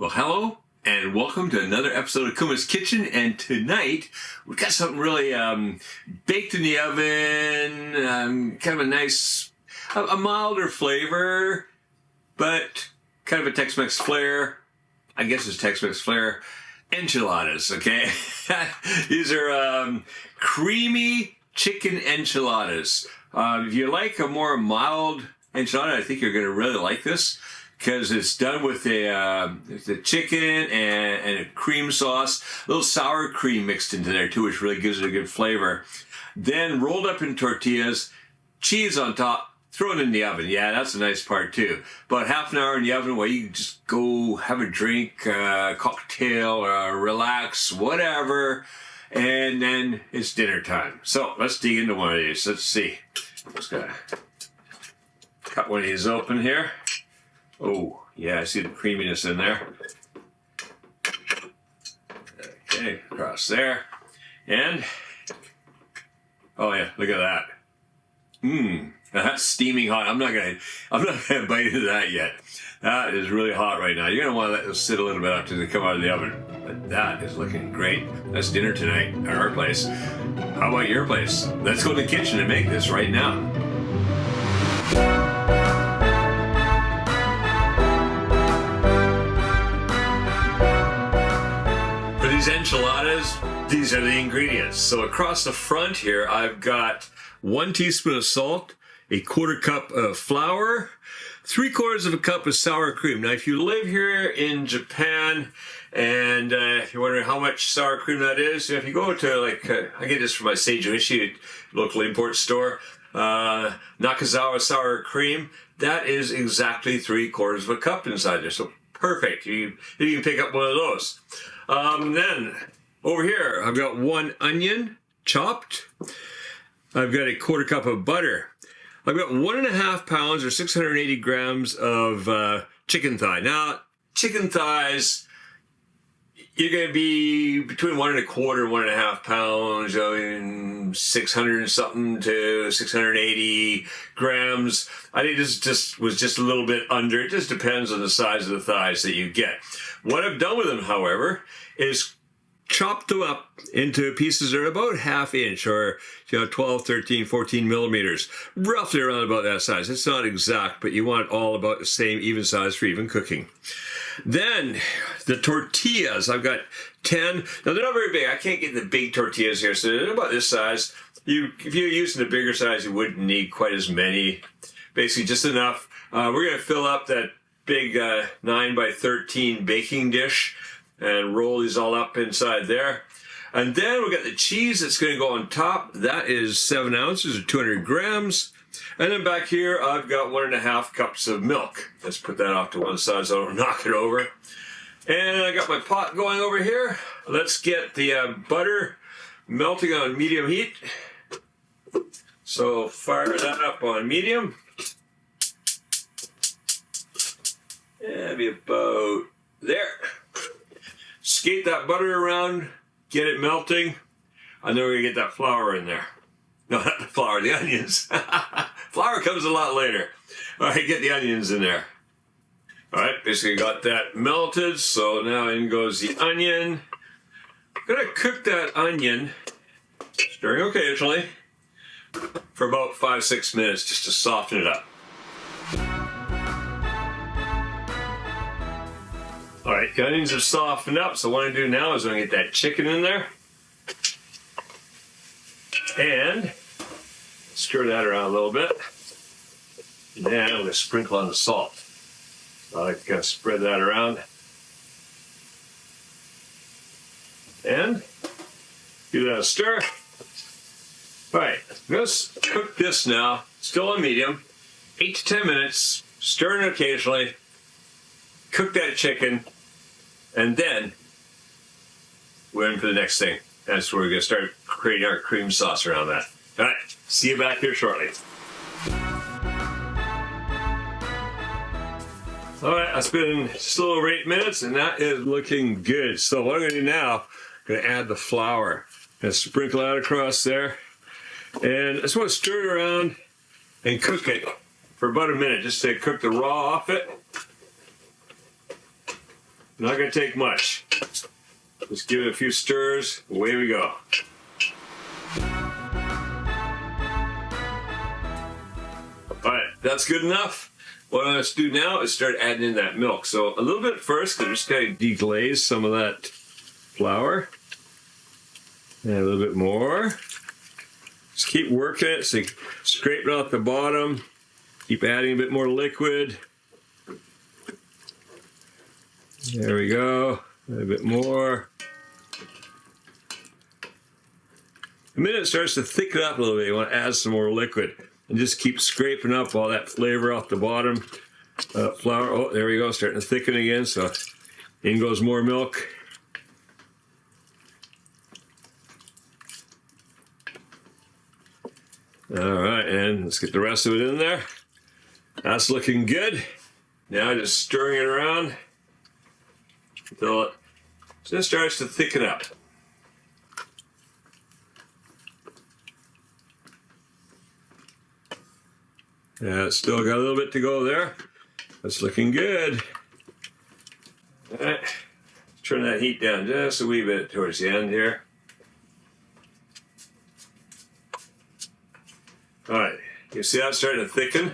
Well, hello, and welcome to another episode of Kuma's Kitchen. And tonight, we've got something really baked in the oven, kind of a nice, a milder flavor, but kind of a Tex-Mex flair. I guess it's Tex-Mex flair. Enchiladas, okay? These are creamy chicken enchiladas. If you like a more mild enchilada, I think you're going to really like this, because it's done with the chicken and a cream sauce, a little sour cream mixed into there too, which really gives it a good flavor. Then rolled up in tortillas, cheese on top, throw it in the oven. Yeah, that's a nice part too. About half an hour in the oven while you can just go have a drink, cocktail, relax, whatever. And then it's dinner time. So let's dig into one of these. Let's see. Just gotta cut one of these open here. Oh, yeah, I see the creaminess in there. Okay, across there. And, oh yeah, look at that. Now that's steaming hot. I'm not gonna bite into that yet. That is really hot right now. You're gonna want to let this sit a little bit after they come out of the oven. But that is looking great. That's dinner tonight at our place. How about your place? Let's go to the kitchen and make this right now. Enchiladas, these are the ingredients. So across the front here, I've got 1 teaspoon of salt, a 1/4 cup of flour, 3/4 of a cup of sour cream. Now, if you live here in Japan and you're wondering how much sour cream that is, if you go to I get this from my Seijuishi local import store, Nakazawa sour cream, that is exactly 3/4 of a cup inside there. So perfect. You can pick up one of those. Then over here, I've got 1 onion chopped. I've got a 1/4 cup of butter. I've got 1.5 pounds or 680 grams of chicken thigh. Now, chicken thighs, you're going to be between 1.25 and 1.5 pounds, 600 and something to 680 grams. I think this was just a little bit under. It just depends on the size of the thighs that you get. What I've done with them, however, is chopped them up into pieces that are about 1/2 inch or 12, 13, 14 millimeters, roughly around about that size. It's not exact, but you want it all about the same even size for even cooking. Then the tortillas, I've got 10. Now they're not very big. I can't get the big tortillas here, so they're about this size. If you're using the bigger size, you wouldn't need quite as many. Basically just enough. We're going to fill up that big 9 by 13 baking dish and roll these all up inside there. And then we've got the cheese that's going to go on top. That is 7 ounces or 200 grams. And then back here, I've got 1.5 cups of milk. Let's put that off to one side so I don't knock it over. And I got my pot going over here. Let's get the butter melting on medium heat. So fire that up on medium. Yeah, be about there. Skate that butter around, get it melting, and then we're going to get that flour in there. No, not the flour, the onions. Flour comes a lot later. All right, get the onions in there. All right, basically got that melted, so now in goes the onion. I'm going to cook that onion, stirring occasionally, for about 5-6 minutes just to soften it up. All right, the onions have softened up, so what I do now is I'm going to get that chicken in there. And stir that around a little bit. And then I'm going to sprinkle on the salt. So I like to kind of spread that around. And give that a stir. All right, let's cook this now, still on medium, 8 to 10 minutes, stirring occasionally. Cook that chicken, and then we're in for the next thing. That's where we're going to start creating our cream sauce around that. All right, see you back here shortly. All right, it's been just a little over 8 minutes, and that is looking good. So what I'm going to do now, I'm going to add the flour. And sprinkle that across there. And I just want to stir it around and cook it for about a minute, just to cook the raw off it. Not gonna take much. Just give it a few stirs, away we go. Alright, that's good enough. What I'm going to do now is start adding in that milk. So a little bit first, I'm just going to deglaze some of that flour. And a little bit more. Just keep working it, so you scrape it off the bottom. Keep adding a bit more liquid. There we go. A little bit more. The minute it starts to thicken up a little bit, you want to add some more liquid. And just keep scraping up all that flavor off the bottom. Flour, oh, there we go, starting to thicken again. So in goes more milk. All right, and let's get the rest of it in there. That's looking good. Now just stirring it around until it just starts to thicken up. Yeah, it's still got a little bit to go there. That's looking good. All right, turn that heat down just a wee bit towards the end here. All right, you see how it's starting to thicken?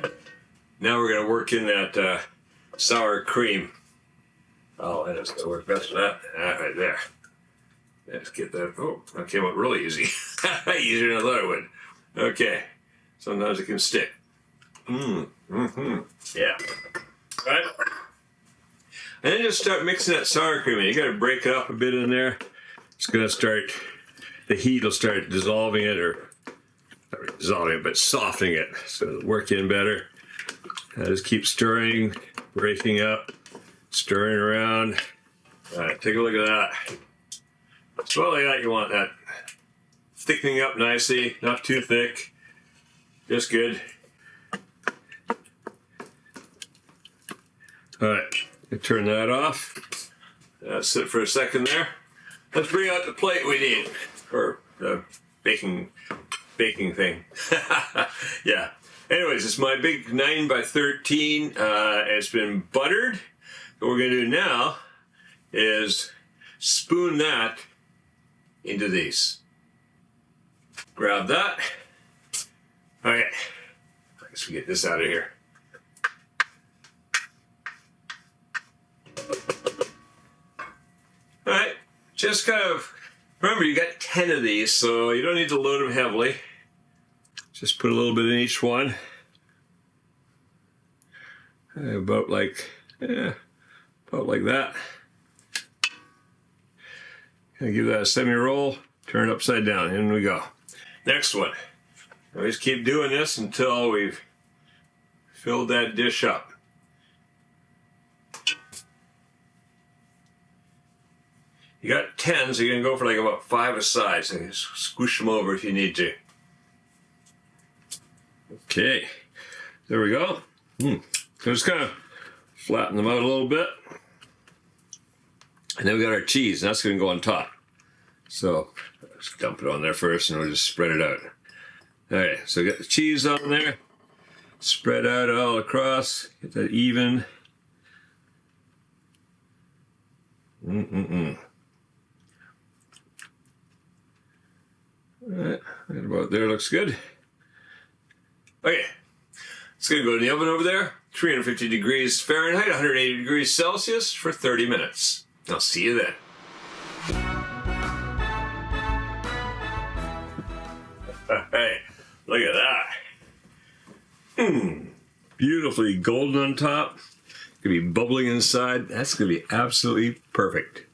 Now we're going to work in that sour cream. Oh, and it's going to work best with that. Right there. Let's get that. Oh, that came out really easy. Easier than I thought it would. Okay, sometimes it can stick. Yeah. All right. And then just start mixing that sour cream in. You got to break it up a bit in there. It's going to start, the heat will start dissolving it, or not dissolving it, but softening it. So it'll work in better. Just keep stirring, breaking up, stirring around. All right, take a look at that. So like that, you want that thickening up nicely, not too thick, just good. All right, turn that off. Sit for a second there. Let's bring out the plate we need for the baking thing. Yeah. Anyways, it's my big 9x13. It's been buttered. What we're going to do now is spoon that into these. Grab that. Okay. I guess we get this out of here. All right, just kind of, remember you got 10 of these, so you don't need to load them heavily. Just put a little bit in each one. About like that. Gonna give that a semi-roll, turn it upside down, in we go. Next one. Now just keep doing this until we've filled that dish up. You got 10, so you're going to go for like about 5 a side. So just squish them over if you need to. Okay, there we go. So just kind of flatten them out a little bit. And then we got our cheese, and that's going to go on top. So let's dump it on there first, and we'll just spread it out. All right, so get the cheese on there. Spread out all across. Get that even. Alright, right about there, looks good. Okay, it's going to go in the oven over there, 350 degrees Fahrenheit, 180 degrees Celsius for 30 minutes. I'll see you then. Hey, look at that. Beautifully golden on top. Going to be bubbling inside. That's going to be absolutely perfect.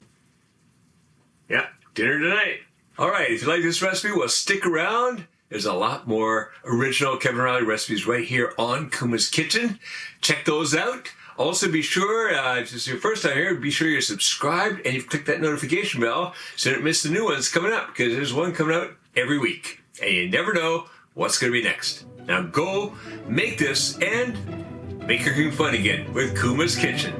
Yeah, dinner tonight. All right, if you like this recipe, well, stick around. There's a lot more original Kevin Riley recipes right here on Kuma's Kitchen. Check those out. Also, be sure, if this is your first time here, be sure you're subscribed and you've clicked that notification bell so you don't miss the new ones coming up, because there's one coming out every week. And you never know what's going to be next. Now go make this and make cooking fun again with Kuma's Kitchen.